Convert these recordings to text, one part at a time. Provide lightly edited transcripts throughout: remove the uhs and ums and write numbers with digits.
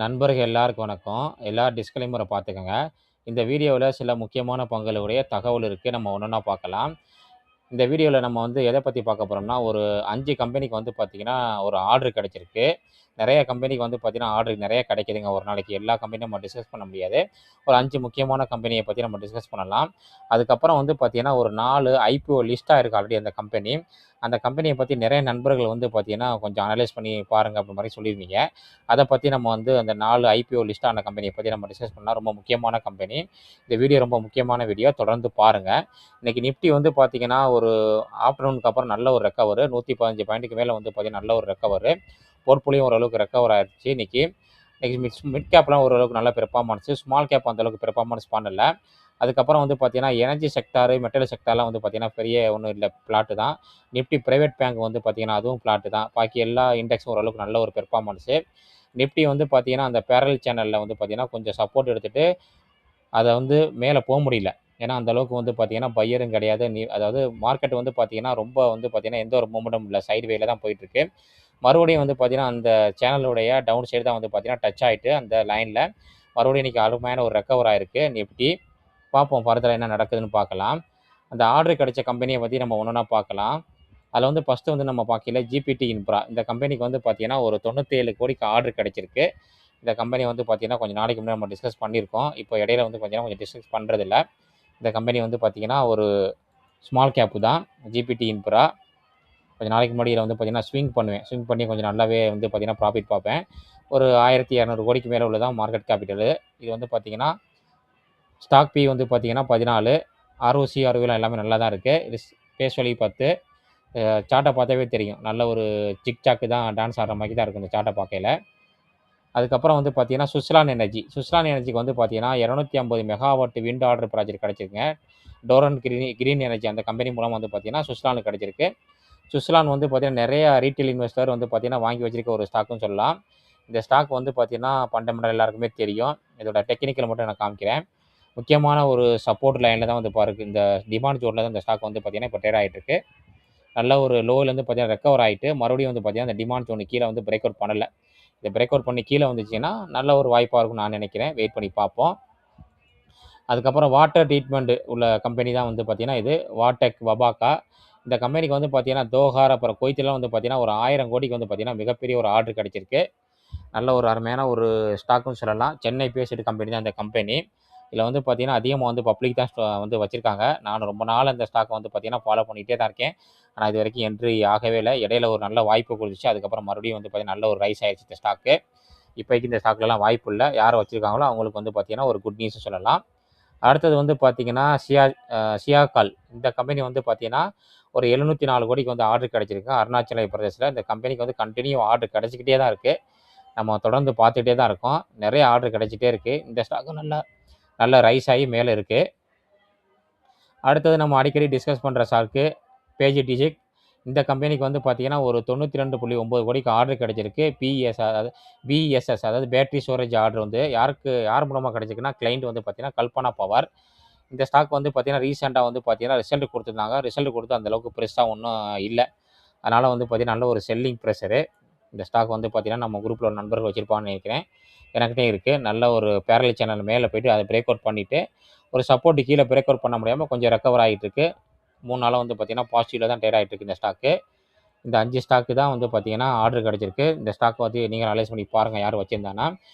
நண்பர்கள் எல்லாருக்கும் வணக்கம். எல்லா டிஸ்க்ளைமர பார்த்துக்கங்க. இந்த வீடியோவுல சில முக்கியமான பங்குகளுடைய தகவல் இருக்கு. நம்ம ஒண்ணொண்ணா பார்க்கலாம். இந்த வீடியோல நம்ம வந்து எத பத்தி பார்க்க போறோம்னா, ஒரு 5 கம்பெனிக்கு வந்து பார்த்தீங்கன்னா, ஒரு ஆர்டர் கிடைச்சிருக்கு. நெறைய கம்பெனிக்கு வந்து பார்த்தீங்கன்னா, ஆர்டர் நெறைய கிடைக்குதுங்க ஒரு நாளைக்கு. எல்லா கம்பெனியும் நம்ம டிஸ்கஸ் பண்ண முடியாது. ஒரு 5 முக்கியமான கம்பெனிய பத்தி நம்ம டிஸ்கஸ் பண்ணலாம். அதுக்கப்புறம் வந்து பார்த்தீங்கன்னா, ஒரு 4 ஐபிஓ லிஸ்ட் ஆயிருக்கு ஆல்ரெடி அந்த கம்பெனி. அந்த கம்பெனிய பத்தி நெறைய நண்பர்கள் வந்து பார்த்தீங்கன்னா, கொஞ்சம் அனலைஸ் பண்ணி பாருங்க அப்படி மாரி சொல்லியிருந்தீங்க. அத பத்தி நம்ம வந்து அந்த 4 ஐபிஓ லிஸ்ட் ஆன கம்பெனிய பத்தி நம்ம டிஸ்கஸ் பண்ணலாம். ரொம்ப முக்கியமான கம்பெனி. இந்த வீடியோ ரொம்ப முக்கியமான வீடியோ. தொடர்ந்து பாருங்க. இன்னைக்கு நிஃப்டி வந்து பார்த்தீங்கன்னா, ஒரு ஆஃப்டர்நூனுக்கு அப்புறம் நல்ல ஒரு ரெக்கவரு. 115 பாயிண்ட்டுக்கு மேல வந்து பார்த்தீங்கன்னா, நல்ல ஒரு ரெக்கவரு. போர்ட்ஃபோலியோ ஓரளவுக்கு ரெக்கவர் ஆயிருச்சு இன்னைக்கு. இன்னைக்கு மிட் கேப்லாம் ஓரளவுக்கு நல்ல பெர்ஃபார்மன்ஸு. ஸ்மால் கேப் அந்த அளவுக்கு பெர்ஃபார்மன்ஸ் பண்ணல. அதுக்கப்புறம் வந்து பார்த்தீங்கன்னா, எனர்ஜி செக்டாரு, மெட்டல் செக்டார்லாம் வந்து பார்த்தீங்கன்னா, பெரிய ஒண்ணும் இல்ல. ஃப்ளாட்டு தான். நிஃப்டி பிரைவேட் பேங்க் வந்து பார்த்தீங்கன்னா, அதுவும் ஃப்ளாட்டு தான். பாக்கி எல்லா இண்டெக்ஸும் ஓரளவுக்கு நல்ல ஒரு பெர்ஃபார்மன்ஸு. நிஃப்டி வந்து பார்த்தீங்கன்னா, அந்த பேரலல் சேனல்ல வந்து பார்த்தீங்கன்னா, கொஞ்சம் சப்போர்ட் எடுத்துட்டு, அத வந்து மேல முடியல. ஏன்னா, அந்த அளவுக்கு வந்து பார்த்தீங்கன்னா, பையரும் கிடையாது. அதாவது மார்க்கெட் வந்து பார்த்தீங்கன்னா, ரொம்ப வந்து பார்த்தீங்கன்னா, எந்த ஒரு மூவ்மெண்ட்டும் இல்ல. சைட்வேல தான் போயிட்டுருக்கு. மறுபடியும் வந்து பார்த்தீங்கன்னா, அந்த சேனலுடைய டவுன் சைடு தான் வந்து பார்த்தீங்கன்னா, டச் ஆயிட்டு அந்த லைன்ல மறுபடியும் இன்னைக்கு அருமையான ஒரு ரெக்கவர் ஆயிருக்கு நிஃப்டி. பார்ப்போம் ஃபர்தரா என்ன நடக்குதுன்னு பார்க்கலாம். அந்த ஆர்டர் கிடைச்ச கம்பெனிய பத்தி நம்ம ஒண்ணொண்ணா பார்க்கலாம். அதுல வந்து ஃபர்ஸ்ட்டு வந்து நம்ம பார்க்கையில ஜிபிடி இன்ஃப்ரா. இந்த கம்பெனிக்கு வந்து பார்த்தீங்கன்னா, ஒரு 97 கோடிக்கு ஆர்டர் கிடைச்சிருக்கு. இந்த கம்பெனி வந்து பார்த்தீங்கன்னா, கொஞ்சம் நாளைக்கு முன்னாடி நம்ம டிஸ்கஸ் பண்ணியிருக்கோம். இப்போ இடையில வந்து பார்த்தீங்கன்னா, கொஞ்சம் டிஸ்கஸ் பண்றதில்ல. இந்த கம்பெனி வந்து பார்த்தீங்கன்னா, ஒரு ஸ்மால் கேப் தான். GPT infra. கொஞ்சம் நாளைக்கு முன்னாடி இதில வந்து பார்த்தீங்கன்னா, ஸ்விங் பண்ணுவேன். ஸ்விங் பண்ணி கொஞ்சம் நல்லாவே வந்து பார்த்தீங்கன்னா, ப்ராஃபிட் பார்ப்பேன். ஒரு 1200 கோடிக்கு மேல உள்ளதான் மார்க்கெட் கேபிட்டலு. இது வந்து பார்த்தீங்கன்னா, ஸ்டாக் பி வந்து பார்த்தீங்கன்னா 14. ஆர்ஓசி, ஆர்ஓவிலாம் எல்லாமே நல்லா தான் இருக்கு. இது ஃபேஸ் வேல்யூ 10. சார்ட்ட பார்த்தாவே தெரியும். நல்ல ஒரு ஜிக் ஜாக் தான் டான்ஸ் ஆடுற மாரி தான் இருக்கும் இந்த சார்ட்ட பார்க்கையில. அதுக்கப்புறம் வந்து பார்த்தீங்கன்னா, சுஸ்லான் எனர்ஜி. சுஸ்லான் எனர்ஜிக்கு வந்து பார்த்தீங்கன்னா, 250 மெகாவாட் விண்ட் ஆர்டர் ப்ராஜெக்ட் கிடைச்சிருக்குங்க. டோரன் கிரீன் எனர்ஜி அந்த கம்பெனி மூலமா வந்து பார்த்தீங்கன்னா, சுஸ்லானுக்கு கிடைச்சிருக்கு. சுஸ்லான் வந்து பார்த்தீங்கன்னா, நெறைய ரீட்டெயில் இன்வெஸ்டர் வந்து பார்த்தீங்கன்னா, வாங்கி வச்சிருக்க ஒரு ஸ்டாக்குன்னு சொல்லலாம். இந்த ஸ்டாக் வந்து பார்த்தீங்கன்னா, ஃபண்டமெண்டல் எல்லாருக்குமே தெரியும். இதோட டெக்னிக்கல் மட்டும் நான் காமிக்கிறேன். முக்கியமான ஒரு சப்போர்ட் லைன்ல தான் வந்து பாருக்கு இந்த டிமாண்ட் ஜோன்ல தான் இந்த ஸ்டாக் வந்து பார்த்தீங்கன்னா, இப்போ ட்ரேட் ஆயிட்டு இருக்கு. நல்ல ஒரு லோலேருந்து பார்த்தீங்கன்னா, ரெக்கவர் ஆயிட்டு, மறுபடியும் வந்து பார்த்தீங்கன்னா, இந்த டிமாண்ட் ஜோனுக்கு கீழ வந்து பிரேக் அவுட் பண்ணல. இத பிரேக் அவுட் பண்ணி கீழ வந்துச்சுன்னா, நல்ல ஒரு வாய்ப்பா இருக்கும்னு நான் நெனைக்கிறேன். வெயிட் பண்ணி பார்ப்போம். அதுக்கப்புறம் வாட்டர் ட்ரீட்மெண்ட் உள்ள கம்பெனி தான் வந்து பார்த்தீங்கன்னா, இது வாடெக் வபாகா. இந்த கம்பெனிக்கு வந்து பார்த்தீங்கன்னா, தோஹார் அப்புறம் குவைத்லாம் வந்து பார்த்தீங்கன்னா, ஒரு 1000 கோடிக்கு வந்து பார்த்தீங்கன்னா, மிகப்பெரிய ஒரு ஆர்டர் கிடைச்சிருக்கு. நல்ல ஒரு அருமையான ஒரு ஸ்டாக்குன்னு சொல்லலாம். சென்னை பேஸ்டு கம்பெனி தான் இந்த கம்பெனி. இதில வந்து பார்த்தீங்கன்னா, அதிகமா வந்து பப்ளிக் தான் வந்து வச்சிருக்காங்க. நானும் ரொம்ப நாளா இந்த ஸ்டாக்க வந்து பார்த்தீங்கன்னா, ஃபாலோ பண்ணிட்டே தான் இருக்கேன். ஆனா, இதுவரைக்கும் என்ட்ரி ஆகவே இல்ல. இடையில ஒரு நல்ல வாய்ப்பு குடுத்துச்சு. அதுக்கப்புறம் மறுபடியும் வந்து பார்த்தீங்கன்னா, நல்ல ஒரு ரைஸ் ஆயிருச்சு இந்த ஸ்டாக்கு. இப்போதைக்கு இந்த ஸ்டாக்லலாம் வாய்ப்பு இல்ல. யார் வச்சிருக்காங்களோ அவங்களுக்கு வந்து பார்த்தீங்கன்னா, ஒரு குட் நியூஸ்ன்னு சொல்லலாம். அடுத்தது வந்து பார்த்தீங்கன்னா, சியாக்கால். இந்த கம்பெனி வந்து பார்த்தீங்கன்னா, ஒரு 704 கோடிக்கு வந்து ஆர்டர் கிடைச்சிருக்கு. அருணாச்சல பிரதேசல. இந்த கம்பெனிக்கு வந்து கன்டினியூ ஆர்டர் கிடைச்சுக்கிட்டே தான் இருக்கு. நம்ம தொடர்ந்து பார்த்துக்கிட்டே தான் இருக்கோம். நெறைய ஆர்டர் கிடைச்சிட்டே இருக்கு. இந்த ஸ்டாக்கும் நல்ல நல்ல ரைஸ் ஆகி மேல இருக்கு. அடுத்தது நம்ம அடிக்கடி டிஸ்கஸ் பண்ற ஸ்டாக்கு பேஜிடிசிக். இந்த கம்பெனிக்கு வந்து பார்த்தீங்கன்னா, ஒரு 92.9 கோடிக்கு ஆர்டர் கிடைச்சிருக்கு. பிஎஸ்எஸ் அதாவது பேட்டரி ஸ்டோரேஜ் ஆர்டர் வந்து யார் மூலமா கிடைச்சிருக்குன்னா, கிளையன்ட் வந்து பார்த்தீங்கன்னா, கல்பனா பவர். இந்த ஸ்டாக் வந்து பார்த்தீங்கன்னா, ரீசென்ட்டா வந்து பார்த்தீங்கன்னா, ரிசல்ட் குடுத்துருந்தாங்க. ரிசல்ட் குடுத்து அந்த அளவுக்கு பெருசா ஒண்ணும் இல்ல. அதனால வந்து பார்த்தீங்கன்னா, நல்ல ஒரு செல்லிங் பிரஷரு. இந்த ஸ்டாக் வந்து பார்த்தீங்கன்னா, நம்ம குரூப்ல ஒரு நண்பர்கள் வச்சிருப்பாங்கன்னு நெனைக்கிறேன். எனக்கிட்டயும் இருக்கு. நல்ல ஒரு பேரலல் சேனல் மேல போயிட்டு அத பிரேக் அவுட் பண்ணிட்டு, ஒரு சப்போர்ட் கீழ பிரேக் அவுட் பண்ண முடியாம கொஞ்சம் ரெக்கவர் ஆயிட்டு இருக்கு. 3 நாளா வந்து பார்த்தீங்கன்னா, பாசிட்டிவ்ல தான் ட்ரேட் ஆயிட்டு இருக்கு இந்த ஸ்டாக்கு. இந்த 5 ஸ்டாக்கு தான் வந்து பார்த்தீங்கன்னா, ஆர்டர் கிடைச்சிருக்கு. இந்த ஸ்டாக் வந்து நீங்க அனலைஸ் பண்ணி பாருங்க யார் வச்சிருந்தான்னா.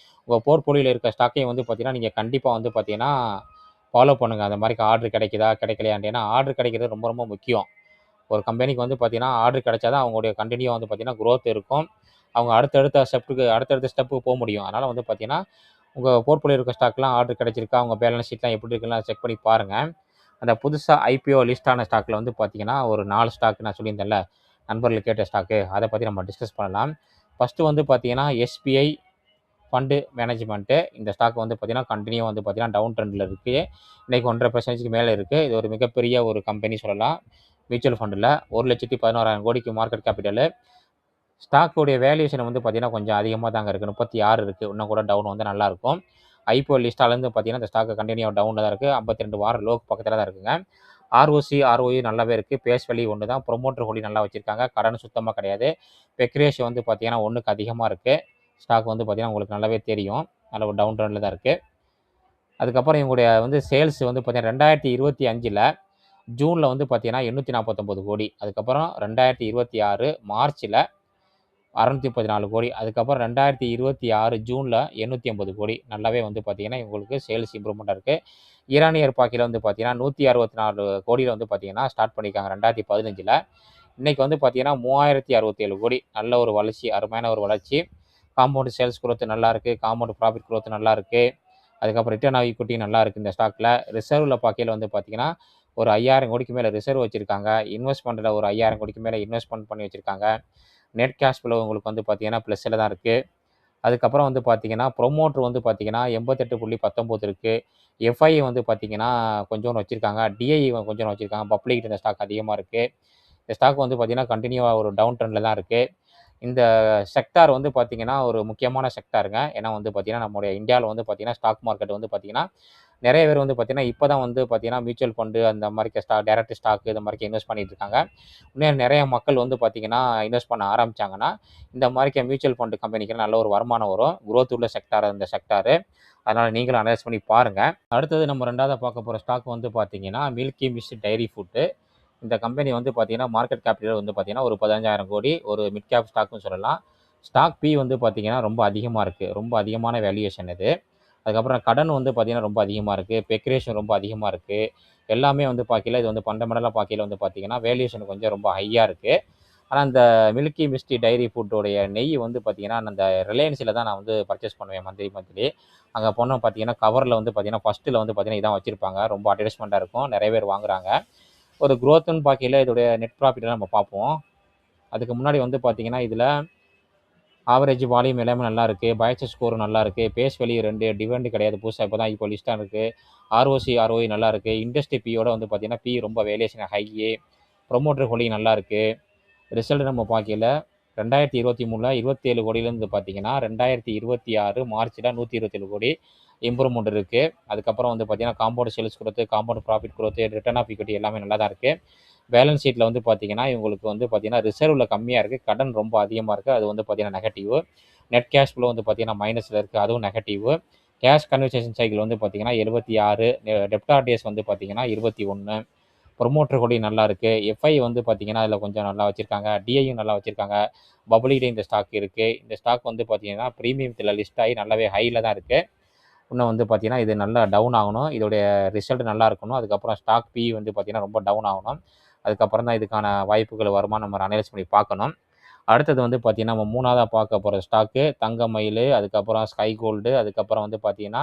உங்க போர்ட்ஃபோலியோல இருக்க ஸ்டாக்கையும் வந்து பார்த்தீங்கன்னா, நீங்க கண்டிப்பா வந்து பார்த்தீங்கன்னா, ஃபாலோ பண்ணுங்க. அந்த மாரி ஆர்டர் கிடைக்குதா? கிடைக்கலையான்ட்டு. ஏன்னா, ஆர்டர் கிடைக்கிறது ரொம்ப ரொம்ப முக்கியம். ஒரு கம்பெனிக்கு வந்து பார்த்தீங்கன்னா, ஆர்டர் கிடைச்சா தான் அவங்களுடைய கன்டினியூவா வந்து பார்த்தீங்கன்னா, குரோத் இருக்கும். அவங்க அடுத்தடுத்த ஸ்டெப்புக்கு முடியும். அதனால வந்து பார்த்தீங்கன்னா, உங்க போர்ட்ஃபோலியோ இருக்க ஸ்டாக்லாம் ஆர்டர் கிடைச்சிருக்கா? உங்க பேலன்ஸ் ஷீட்லாம் எப்படி இருக்குன்னு செக் பண்ணி பாருங்க. அந்த புதுசா ஐபிஓ லிஸ்ட் ஆன ஸ்டாக்ல வந்து பார்த்தீங்கன்னா, ஒரு 4 ஸ்டாக் நான் சொல்லியிருந்தேன்ல, நண்பர்கள் கேட்ட ஸ்டாக்கு. அத பத்தி நம்ம டிஸ்கஸ் பண்ணலாம். ஃபர்ஸ்ட்டு வந்து பார்த்தீங்கன்னா, எஸ்பிஐ ஃபண்டு மேனேஜ்மெண்ட்டு. இந்த ஸ்டாக் வந்து பார்த்தீங்கன்னா, கன்டினியூவா வந்து பார்த்தீங்கன்னா, டவுன் ட்ரெண்ட்ல இருக்கு. இன்னைக்கு 1.5% மேல இருக்கு. இது ஒரு மிகப்பெரிய ஒரு கம்பெனி சொல்லலாம். மியூச்சுவல் ஃபண்டுல 1,11,000 கோடிக்கு மார்க்கெட் கேபிட்டலு. ஸ்டாக்கோடைய வேல்யூஷன் வந்து பார்த்தீங்கன்னா, கொஞ்சம் அதிகமா தாங்க இருக்கு. 36 இருக்கு. இன்னும் கூட டவுன் வந்தா நல்லாயிருக்கும். ஐபிஓ லிஸ்ட்டாலேருந்து பார்த்தீங்கன்னா, இந்த ஸ்டாக் கன்டினியூவா டவுன்ல தான் இருக்கு. 52 வாரம் லோக்கு பக்கத்தில தான் இருக்குங்க. ஆர்ஓசி, ஆர்ஓஇ நல்லாவே இருக்கு. பேஸ் வேல்யூ ஒண்ணு தான். ப்ரொமோட்டர் ஹோல்டிங் நல்லா வச்சிருக்காங்க. கடன் சுத்தமா கிடையாது. பெக் ரேஷியோ வந்து பார்த்தீங்கன்னா, 1க்கு அதிகமா இருக்கு. ஸ்டாக் வந்து பார்த்தீங்கன்னா உங்களுக்கு நல்லாவே தெரியும். நல்ல ஒரு டவுன் ட்ரெண்டில் தான் இருக்குது. அதுக்கப்புறம் இவங்களுடைய வந்து சேல்ஸ் வந்து பார்த்தீங்கன்னா 2025ல் ஜூனில் வந்து பார்த்தீங்கன்னா 849 கோடி. அதுக்கப்புறம் 2026 மார்ச்சில் 634 கோடி. அதுக்கப்புறம் 2026 ஜூனில் 880 கோடி. நல்லாவே வந்து பார்த்தீங்கன்னா இவங்களுக்கு சேல்ஸ் இம்ப்ரூவ்மெண்ட்டாக இருக்குது. ஈரானியர் பாக்கியில் வந்து பார்த்தீங்கன்னா 164 கோடியில் வந்து பார்த்தீங்கன்னா ஸ்டார்ட் பண்ணியிருக்காங்க 2015ல். இன்றைக்கி வந்து பார்த்தீங்கன்னா 3067 கோடி. நல்ல ஒரு வளர்ச்சி, அருமையான ஒரு வளர்ச்சி. காம்பவுண்ட் சேல்ஸ் குரோத் நல்லா இருக்குது. காம்பவுண்ட் ப்ராஃபிட் குரோத் நல்லா இருக்குது. அதுக்கப்புறம் ரிட்டர்ன் ஆஃப் ஈக்விட்டி நல்லா இருக்குது இந்த ஸ்டாக்கில். ரிசர்வில் பார்க்கையில் வந்து பார்த்தீங்கன்னா ஒரு 5000 கோடிக்கு மேலே ரிசர்வ் வச்சுருக்காங்க. இன்வெஸ்ட்மெண்ட்டில் ஒரு 5000 கோடிக்கு மேலே இன்வெஸ்ட்மெண்ட் பண்ணி வச்சுருக்காங்க. நெட் கேஷ் ஃப்ளோ உங்களுக்கு வந்து பார்த்தீங்கன்னா ப்ளஸ்ஸில் தான் இருக்குது. அதுக்கப்புறம் வந்து பார்த்தீங்கன்னா ப்ரொமோட்டர் வந்து பார்த்தீங்கன்னா 88.19 இருக்குது. எஃப்ஐ வந்து பார்த்தீங்கன்னா கொஞ்சோண்டு வச்சுருக்காங்க. டிஐ கொஞ்சோண்டு வச்சுருக்காங்க. பப்ளிக் இந்த ஸ்டாக் அதிகமாக இருக்குது. இந்த ஸ்டாக் வந்து பார்த்தீங்கன்னா கண்டினியூவாக ஒரு டவுன் ட்ரெண்டில் தான் இருக்குது. இந்த செக்டார் வந்து பார்த்தீங்கன்னா ஒரு முக்கியமான செக்டாருங்க. ஏன்னா வந்து பார்த்தீங்கன்னா நம்முடைய இந்தியாவில் வந்து பார்த்தீங்கன்னா ஸ்டாக் மார்க்கெட் வந்து பார்த்தீங்கன்னா நிறைய பேர் வந்து பார்த்தீங்கன்னா இப்போ தான் வந்து பார்த்தீங்கன்னா மியூச்சுவல் ஃபண்டு அந்த மாதிரி டைரக்ட் ஸ்டாக்கு இந்த மாதிரி இன்வெஸ்ட் பண்ணிட்டு இருக்காங்க. இன்னும் நிறைய மக்கள் வந்து பார்த்தீங்கன்னா இன்வெஸ்ட் பண்ண ஆரம்பிச்சாங்கன்னா இந்த மாதிரி மியூச்சுவல் ஃபண்டு கம்பெனிக்கு நல்ல ஒரு வருமானம் வரும். குரோத் உள்ள செக்டார் இந்த செக்டாரு. அதனால் நீங்களும் அனலைஸ் பண்ணி பாருங்கள். அடுத்தது நம்ம ரெண்டாவதாக பார்க்க போகிற ஸ்டாக் வந்து பார்த்தீங்கன்னா மில்கி மிஸ்ட் டைரி ஃபுட்டு. இந்த கம்பெனி வந்து பார்த்தீங்கன்னா மார்க்கெட் கேபிட்டல் வந்து பார்த்தீங்கன்னா ஒரு 15,000 கோடி. ஒரு மிட் கேப் ஸ்டாக்னு சொல்லலாம். ஸ்டாக் பி வந்து பார்த்தீங்கன்னா ரொம்ப அதிகமாக இருக்குது. ரொம்ப அதிகமான வேல்யூவேஷன் இது. அதுக்கப்புறம் கடன் வந்து பார்த்தீங்கன்னா ரொம்ப அதிகமாக இருக்குது. பெக் ரேஷியோ ரொம்ப அதிகமாக இருக்குது. எல்லாமே வந்து பார்க்கையில இது வந்து ஃபண்டமெண்டலாக பார்க்கையில வந்து பார்த்தீங்கன்னா வேல்யூவேஷன் கொஞ்சம் ரொம்ப ஹையாக இருக்குது. ஆனால் இந்த மில்கி மிஸ்ட் டைரி ஃபுட்டோடைய நெய் வந்து பார்த்தீங்கன்னா அந்த ரிலையன்ஸில் தான் நான் வந்து பர்ச்சேஸ் பண்ணுவேன் மந்த்லி. அங்கே போனால் பார்த்தீங்கன்னா கவரில் வந்து பார்த்தீங்கன்னா ஃபஸ்ட்டில் வந்து பார்த்தீங்கன்னா இதான் வச்சுருப்பாங்க. ரொம்ப அட்வர்டைஸ்மெண்ட்டாக இருக்கும். நிறைய பேர் வாங்குறாங்க. ஒரு க்ரோத்துன்னு பார்க்கையில இதோடைய நெட் ப்ராஃபிட்டெலாம் நம்ம பார்ப்போம். அதுக்கு முன்னாடி வந்து பார்த்தீங்கன்னா இதில் ஆவரேஜ் வால்யூம் எல்லாமே நல்லா இருக்குது. பயாஸ் ஸ்கோரும் நல்லா இருக்குது. பேஸ் வேல்யூ 2 டிவிடெண்ட் கிடையாது. புதுசாக இப்போ தான் இப்போ லிஸ்ட்டாக இருக்குது. ஆர்ஓசி ஆர்ஓஇ நல்லா இருக்குது. இண்டஸ்ட்ரி பியோட வந்து பார்த்தீங்கன்னா பி ரொம்ப வேல்யூவேஷன் ஹையு. ப்ரொமோட்டர் ஹோல்டிங் நல்லா இருக்குது. ரிசல்ட் நம்ம பார்க்கையில 2023ல் 27 கோடியிலேருந்து பார்த்தீங்கன்னா 2026 மார்ச்சில் 127 கோடி இம்ப்ரூவ்மெண்ட் இருக்குது. அதுக்கப்புறம் வந்து பார்த்தீங்கன்னா compound sales growth, compound profit growth, return of equity எல்லாமே நல்லா தான் இருக்குது. பேலன்ஸ் ஷீட்டில் வந்து பார்த்தீங்கன்னா இவங்களுக்கு வந்து பார்த்தீங்கன்னா ரிசர்வில் கம்மியாக இருக்குது. கடன் ரொம்ப அதிகமாக இருக்குது. அது வந்து பார்த்தீங்கன்னா நெகட்டிவ். நெட் கேஷ் ஃப்ளோ வந்து பார்த்தீங்கன்னா மைனஸில் இருக்குது. அதுவும் நெகட்டிவ். கேஷ் கன்வர்சேஷன் சைக்கிள் வந்து பார்த்தீங்கன்னா 76. டெப்டார் டேஸ் வந்து பார்த்தீங்கன்னா 21. ப்ரொமோட்டர் ஹோல்டிங் நல்லா இருக்குது. எஃப்ஐ வந்து பார்த்தீங்கன்னா அதில் கொஞ்சம் நல்லா வச்சுருக்காங்க. டிஐயும் நல்லா வச்சுருக்காங்க. பப்ளிக்லேயும் இந்த ஸ்டாக் இருக்குது. இந்த ஸ்டாக் வந்து பார்த்தீங்கன்னா ப்ரீமியத்தில் லிஸ்ட் ஆகி நல்லாவே ஹையில் தான் இருக்குது. இன்னும் வந்து பார்த்தீங்கன்னா இது நல்லா டவுன் ஆகணும். இதோடைய ரிசல்ட் நல்லா இருக்கணும். அதுக்கப்புறம் ஸ்டாக் பி வந்து பார்த்தீங்கன்னா ரொம்ப டவுன் ஆகணும். அதுக்கப்புறம் தான் இதுக்கான வாய்ப்புகள் வருமா நம்ம அனலைஸ் பண்ணி பார்க்கணும். அடுத்தது வந்து பார்த்தீங்கன்னா நம்ம மூணாவதாக பார்க்க போகிற ஸ்டாக்கு தங்கமயில், அதுக்கப்புறம் ஸ்கை கோல்டு, அதுக்கப்புறம் வந்து பார்த்தீங்கன்னா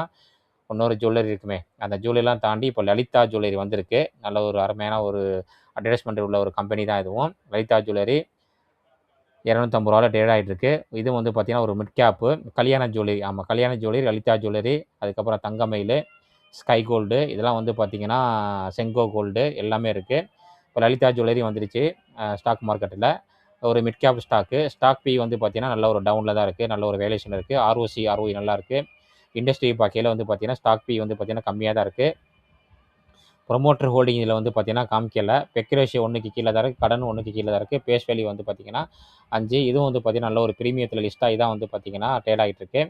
இன்னொரு ஜுவல்லரி இருக்குமே, அந்த ஜுவல்லரிலாம் தாண்டி இப்போ லலிதா ஜுவல்லரி வந்திருக்கு. நல்ல ஒரு அருமையான ஒரு அட்வர்டைஸ்மெண்ட் உள்ள ஒரு கம்பெனி தான் இதுவும். லலிதா ஜுவல்லரி ரூ. 250 ட்ரேட் ஆகிட்டு இருக்கு. இதுவும் வந்து பார்த்தீங்கன்னா ஒரு மிட் கேப்பு. கல்யாண ஜுவல்லரி, ஆமாம் கல்யாண ஜுவல்லரி, லலிதா ஜுவல்லரி, அதுக்கப்புறம் தங்கமயில், ஸ்கை கோல்டு, இதெல்லாம் வந்து பார்த்தீங்கன்னா செங்கோ கோல்டு எல்லாமே இருக்குது. இப்போ லலிதா ஜுவல்லரி வந்துருச்சு ஸ்டாக் மார்க்கெட்டில். ஒரு mid cap stock. Stock B வந்து பார்த்தீங்கன்னா நல்ல ஒரு டவுனில் தான் இருக்குது. நல்ல ஒரு வேல்யூவேஷன் இருக்குது. ஆர்ஓசி ஆர்ஓஇ நல்லா இருக்குது. இண்டஸ்ட்ரி பார்க்கையில வந்து பார்த்தீங்கன்னா ஸ்டாக் பி வந்து பார்த்தீங்கன்னா கம்மியாக தான் இருக்குது. ப்ரொமோட்டர் ஹோல்டிங் இதில் வந்து பார்த்தீங்கன்னா காமிக்கல. பெக் ரேஷியோ 1க்கு கீழே தான் இருக்குது. கடன் 1க்கு கீழே தான் இருக்குது. பேஸ் வேல்யூ வந்து பார்த்தீங்கன்னா 5. இதுவும் வந்து பார்த்தீங்கன்னா நல்ல ஒரு ப்ரீமியத்தில் லிஸ்ட் ஆகி தான் வந்து பார்த்தீங்கன்னா ட்ரேட் ஆகிட்டு இருக்கு.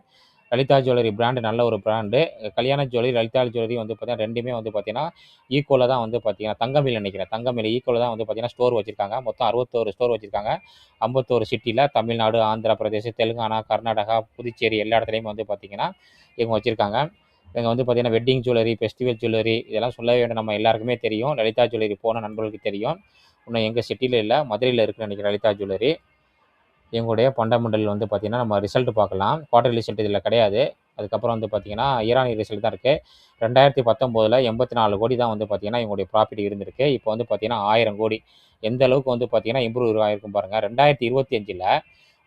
லலிதா ஜுவல்லரி பிராண்டு நல்ல ஒரு பிராண்டு. கல்யாண ஜுவல்லரி, லலிதா ஜுவல்லரி வந்து பார்த்தீங்கன்னா ரெண்டுமே வந்து பார்த்தீங்கன்னா ஈக்குவலாக தான் வந்து பார்த்தீங்கன்னா தங்கமயில் நினைக்கிறேன். தங்கமயில் ஈக்குவலாக தான் வந்து பார்த்தீங்கன்னா ஸ்டோர் வச்சுருக்காங்க. மொத்தம் 61 ஸ்டோர் வச்சுருக்காங்க. 51 சிட்டியில் தமிழ்நாடு, ஆந்திர பிரதேஷ், தெலுங்கானா, கர்நாடகா, புதுச்சேரி எல்லா இடத்துலையுமே வந்து பார்த்தீங்கன்னா இவங்க வச்சுருக்காங்க. இவங்க வந்து பார்த்தீங்கன்னா வெட்டிங் ஜுவல்லரி, ஃபெஸ்டிவல் ஜுவல்லரி இதெல்லாம் சொல்லவே வேண்டாம். நம்ம எல்லாருக்குமே தெரியும். லலிதா ஜுவல்லரி போன நண்பர்களுக்கு தெரியும். இன்னும் எங்கள் சிட்டியில் இல்லை, மதுரையில் இருக்குன்னு நினைக்கிறேன் லலிதா ஜுவல்லரி. இவங்களுடைய ஃபண்டமெண்டல் வந்து பார்த்தீங்கன்னா நம்ம ரிசல்ட் பார்க்கலாம். குவார்டர்லி ரிசல்ட் இதில் கிடையாது. அதுக்கப்புறம் வந்து பார்த்தீங்கன்னா ஈரானிய ரிசல்ட் தான் இருக்குது. 2019ல் 84 கோடி தான் வந்து பார்த்தீங்கன்னா இவங்களுடைய ப்ராஃபிட் இருந்திருக்கு. இப்போ வந்து பார்த்தீங்கன்னா 1000 கோடி. எந்த அளவுக்கு வந்து பார்த்தீங்கன்னா இம்ப்ரூவ் ஆகிருக்கும் பாருங்கள். 2025ல்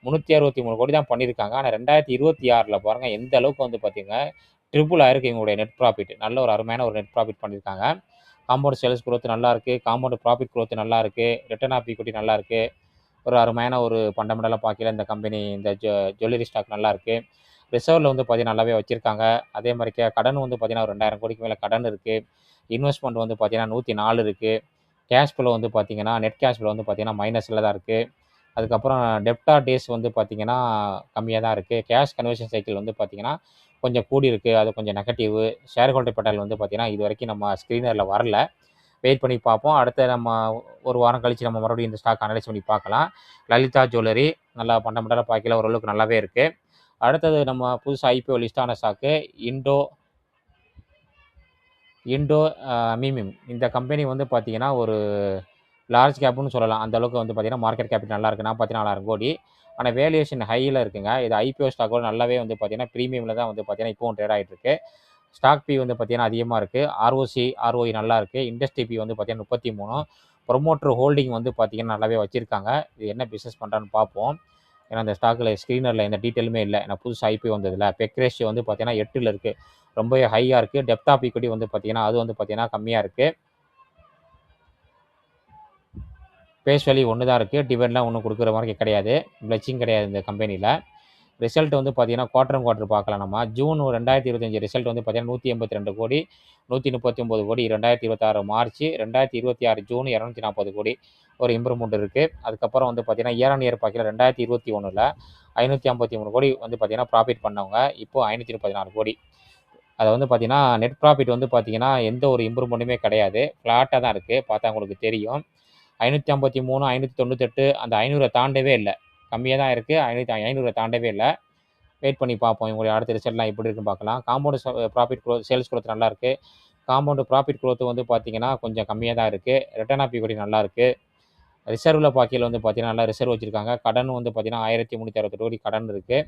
363 கோடி தான் பண்ணியிருக்காங்க. ஆனால் 2026ல் பாருங்கள் எந்த அளவுக்கு வந்து பார்த்தீங்கன்னா ட்ரிபிள் ஆயிருக்கு இவங்களுடைய நெட் ப்ராஃபிட். நல்ல ஒரு அருமையான ஒரு நெட் ப்ராஃபிட் பண்ணியிருக்காங்க. காம்பவுண்ட் சேல்ஸ் குரோத் நல்லா இருக்குது. காம்பவுண்ட் ப்ராஃபிட் குரோத் நல்லா இருக்குது. ரிட்டர்ன் ஆஃப் ஈக்விட்டி நல்லா இருக்குது. ஒரு அருமையான ஒரு ஃபண்டமெண்டலாக பார்க்கல இந்த கம்பெனி இந்த ஜுவல்லரி ஸ்டாக் நல்லா இருக்குது. ரிசர்வில் வந்து பார்த்தீங்கன்னா நல்லாவே வச்சுருக்காங்க. அதே மாதிரி கடன் வந்து பார்த்தீங்கன்னா ஒரு 2000 கோடிக்கு மேலே கடன் இருக்குது. இன்வெஸ்ட்மெண்ட் வந்து பார்த்தீங்கன்னா 104 இருக்குது. கேஷ் ஃப்ளோ வந்து பார்த்தீங்கன்னா நெட் கேஷ் ஃப்ளோ வந்து பார்த்தீங்கன்னா மைனஸில் தான் இருக்குது. அதுக்கப்புறம் டெப்டார் டேஸ் வந்து பார்த்திங்கன்னா கம்மியாக தான் இருக்குது. கேஷ் கன்வர்ஷன் சைக்கிள் வந்து பார்த்திங்கன்னா கொஞ்சம் கூடியிருக்கு. அது கொஞ்சம் நெகட்டிவ். ஷேர் ஹோல்டர் பட்டியல் வந்து பார்த்திங்கன்னா இது வரைக்கும் நம்ம ஸ்க்ரீனரில் வரல. வெயிட் பண்ணி பார்ப்போம். அடுத்து நம்ம ஒரு வாரம் கழித்து நம்ம மறுபடியும் இந்த ஸ்டாக் அனலைஸ் பண்ணி பார்க்கலாம். லலிதா ஜுவல்லரி நல்லா ஃபண்டமெண்டலாக பார்க்கல ஓரளவுக்கு நல்லாவே இருக்குது. அடுத்தது நம்ம புதுசாக ஐபிஓ லிஸ்ட் ஆன ஸ்டாக்கு இண்டோ மீமிம். இந்த கம்பெனி வந்து பார்த்திங்கன்னா ஒரு லார்ஜ் கேப்னு சொல்லலாம். அந்தளவுக்கு வந்து பார்த்திங்கன்னா மார்க்கெட் கேபிட்டல் நல்லா இருக்குது. 44,000 கோடி. ஆனால் வேல்யூவேஷன் ஹையில் இருக்குங்க. இது ஐபிஓ ஸ்டாக்கோட நல்லாவே வந்து பார்த்திங்கன்னா ப்ரீமியமில் தான் வந்து பார்த்திங்கன்னா இப்போவும் ட்ரேட் ஆகிட்டு இருக்கு. ஸ்டாக் பி வந்து பார்த்திங்கன்னா அதிகமாக இருக்குது. ROI நல்லா இருக்குது. இண்டஸ்ட்ரி பி வந்து பார்த்திங்கன்னா 33. ப்ரொமோட்டர் ஹோல்டிங் வந்து பார்த்திங்கன்னா நல்லாவே வச்சுருக்காங்க. இது என்ன பிஸ்னஸ் பண்ணுறான்னு பார்ப்போம். ஏன்னா அந்த ஸ்டாக்கில் ஸ்க்ரீனரில் எந்த டீட்டெயிலுமே இல்லை. ஏன்னா புதுசு ஐபிஓ வந்ததில்ல. பெக் ரேஷியோ வந்து பார்த்திங்கன்னா 8ல் இருக்குது. ரொம்பவே ஹையாக இருக்குது. டெப்த் ஆஃப் ஈக்விட்டி வந்து பார்த்திங்கன்னா அது வந்து பார்த்திங்கன்னா கம்மியாக இருக்குது. பேஸ் வேல்யூ ஒன்று தான் இருக்குது. டிவிடெண்ட்லாம் ஒன்றும் கொடுக்குற மாதிரி கிடையாது. பிளச்சிங் கிடையாது இந்த கம்பெனியில். ரிசல்ட் வந்து பார்த்திங்கன்னா குவார்ட்டர் பார்க்கலாம் நம்ம. ஜூன் 2025 ரிசல்ட் வந்து பார்த்திங்கன்னா 182 கோடி, 139 கோடி. 2026 மார்ச், 2026 ஜூன் 240 கோடி. ஒரு இம்ப்ரூவ்மெண்ட் இருக்குது. அதுக்கப்புறம் வந்து பார்த்திங்கன்னா இயர் ஆன் இயர் பார்க்கல 2021ல் 553 கோடி வந்து பார்த்திங்கன்னா ப்ராஃபிட் பண்ணவங்க. இப்போது 514 கோடி. அதை வந்து பார்த்திங்கன்னா நெட் ப்ராஃபிட் வந்து பார்த்திங்கன்னா எந்த ஒரு இம்ப்ரூவ்மெண்ட்டுமே கிடையாது. ஃப்ளாட்டாக தான் இருக்குது. பார்த்தா உங்களுக்கு தெரியும். 553, 598 அந்த 500 தாண்டவே இல்லை. கம்மியாக தான் இருக்குது. 500 தாண்டவே இல்லை. வெயிட் பண்ணி பார்ப்போம். இவங்களுடைய அடுத்த ரிசல்ட்லாம் எப்படி இருக்குன்னு பார்க்கலாம். Compound profit growth, sales growth நல்லா இருக்குது. காம்பவுண்டு ப்ராஃபிட் க்ரோத் வந்து பார்த்திங்கன்னா கொஞ்சம் கம்மியாக தான் இருக்குது. ரிட்டர்ன் ஆஃப் ஈக்விட்டி நல்லா இருக்குது. ரிசர்வில் பார்க்கையில் வந்து பார்த்திங்கன்னா நல்லா ரிசர்வ் வச்சுருக்காங்க. கடன் வந்து பார்த்திங்கன்னா 1368 கோடி கடன் இருக்குது.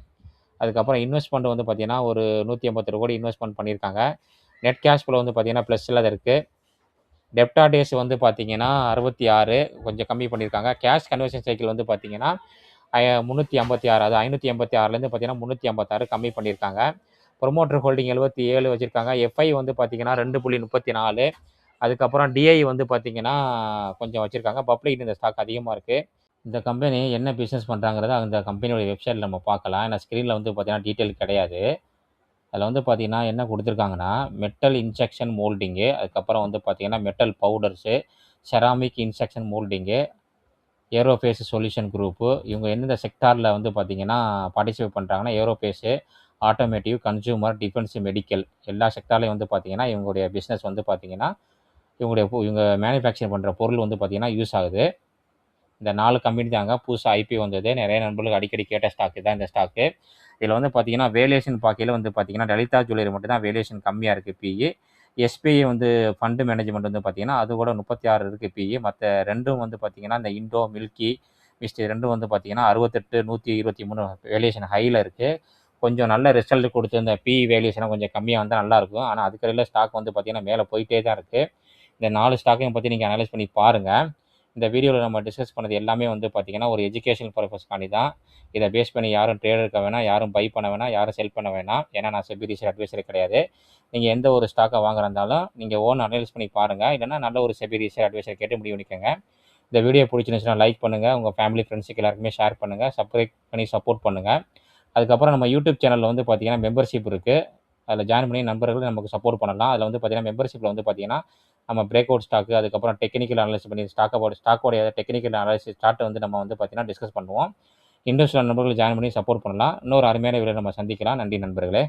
அதுக்கப்புறம் இன்வெஸ்ட்மெண்ட் வந்து பார்த்திங்கன்னா ஒரு 182 கோடி இன்வெஸ்ட்மெண்ட் பண்ணியிருக்காங்க. நெட் கேஷ் ஃப்ளோ வந்து பார்த்திங்கன்னா ப்ளஸ்ஸில் தான் இருக்குது. டெப்டார் டேஸ் வந்து பார்த்திங்கன்னா 66 கொஞ்சம் கம்மி பண்ணியிருக்காங்க. கேஷ் கன்வர்ஷன் சைக்கிள் வந்து பார்த்திங்கன்னா 356, அது 586லேருந்து பார்த்திங்கன்னா 356 கம்மி பண்ணியிருக்காங்க. ப்ரொமோட்டர் ஹோல்டிங் 77 வச்சுருக்காங்க. எஃப்ஐ வந்து பார்த்திங்கன்னா 2.34. அதுக்கப்புறம் டிஐ வந்து பார்த்திங்கன்னா கொஞ்சம் வச்சுருக்காங்க. பப்ளிக் இந்த ஸ்டாக் அதிகமாக இருக்குது. இந்த கம்பெனி என்ன பிஸ்னஸ் பண்ணுறாங்கிறத அந்த கம்பெனியோட வெப்சைட்டில் நம்ம பார்க்கலாம். ஏன்னா ஸ்க்ரீனில் வந்து பார்த்திங்கன்னா டீட்டெயில் கிடையாது. அதில் வந்து பார்த்திங்கன்னா என்ன கொடுத்துருக்காங்கன்னா மெட்டல் இன்ஜெக்ஷன் மோல்டிங்கு, அதுக்கப்புறம் வந்து பார்த்திங்கன்னா metal powders, ceramic injection moulding, aerospace solution group. இவங்க எந்தெந்த செக்டாரில் வந்து பார்த்திங்கன்னா பார்ட்டிசிபேட் பண்ணுறாங்கன்னா aerospace, automotive, consumer, defence, medical எல்லா செக்டார்லையும் வந்து பார்த்திங்கன்னா இவங்களுடைய பிஸ்னஸ் வந்து பார்த்திங்கன்னா இவங்க மேனுஃபேக்சர் பண்ணுற பொருள் வந்து பார்த்திங்கன்னா யூஸ் ஆகுது. இந்த 4 கம்பெனி தாங்க புதுசாக ஐபிஓ வந்தது. நிறைய நண்பர்களுக்கு அடிக்கடி கேட்ட ஸ்டாக்கு தான் இந்த ஸ்டாக்கு. இதில் வந்து பார்த்திங்கன்னா வேல்யூவேஷன் பார்க்கையில் வந்து பார்த்திங்கன்னா லலிதா ஜுவல்லரி மட்டும் தான் வேல்யூவேஷன் கம்மியாக இருக்குது பிஇ. எஸ்பிஐ வந்து ஃபண்டு மேனேஜ்மெண்ட் வந்து பார்த்திங்கன்னா அது கூட 36 இருக்குது பிஇ. மற்ற ரெண்டும் வந்து பார்த்திங்கன்னா இந்த இண்டோ, மில்கி மிஸ்ட் ரெண்டும் வந்து பார்த்திங்கன்னா 68, 123 வேல்யூவேஷன் ஹையில் இருக்குது. கொஞ்சம் நல்ல ரிசல்ட் கொடுத்து இந்த பிஇ வேல்யூவேஷனை கொஞ்சம் கம்மியாக வந்தால் நல்லாயிருக்கும். ஆனால் அதுக்கடையில் ஸ்டாக் வந்து பார்த்திங்கன்னா மேலே போயிட்டே தான் இருக்குது. இந்த 4 ஸ்டாக்கையும் பற்றி நீங்கள் அனலைஸ் பண்ணி பாருங்கள். இந்த வீடியோவில் நம்ம டிஸ்கஸ் பண்ணது எல்லாமே வந்து பார்த்திங்கன்னா ஒரு எஜுகேஷன் பர்பஸ்க்காண்டி தான். இதை பேஸ் பண்ணி யாரும் ட்ரேட் இருக்க வேணாம், யாரும் பை பண்ண வேணாம், யாரும் செல் பண்ண வேணாம். ஏன்னா நான் செபி ரிசர்ச் அட்வைசர் கிடையாது. நீங்கள் எந்த ஒரு ஸ்டாக்கை வாங்குறதாலும் நீங்கள் ஓன் அனலைஸ் பண்ணி பாருங்கள். இல்லைனா நல்ல ஒரு செபி ரிசர்ச் அட்வைசர் கேட்டு முடிவு பண்ணிக்கோங்க. இந்த வீடியோ பிடிச்சிருந்துச்சுன்னா லைக் பண்ணுங்கள். உங்கள் ஃபேமிலி ஃப்ரெண்ட்ஸுக்கு எல்லாருக்குமே ஷேர் பண்ணுங்கள். சப்ஸ்கிரைப் பண்ணி சப்போர்ட் பண்ணுங்கள். அதுக்கப்புறம் நம்ம யூடியூப் சேனலில் வந்து பார்த்திங்கன்னா மெம்பர்ஷிப் இருக்குது. அதில் ஜாயின் பண்ணி நண்பர்கள் நமக்கு சப்போர்ட் பண்ணலாம். அதில் வந்து பார்த்திங்கன்னா மெம்பர்ஷிப்பில் வந்து பார்த்திங்கன்னா நம்ம பிரேக் அவுட் ஸ்டாக்கு, அதுக்கப்புறம் டெக்னிக்கல் அனலைஸ் பண்ணி ஸ்டாக்கோடைய டெக்னிக்கல் அனலைசிஸ் சார்ட்டை வந்து நம்ம வந்து பார்த்திங்கன்னா டிஸ்கஸ் பண்ணுவோம். இன்ட்ரெஸ்ட் நண்பர்கள் ஜாயின் பண்ணி சப்போர்ட் பண்ணலாம். இன்னொரு அருமையான வீடியோ நம்ம சந்திக்கலாம். நன்றி நண்பர்களே.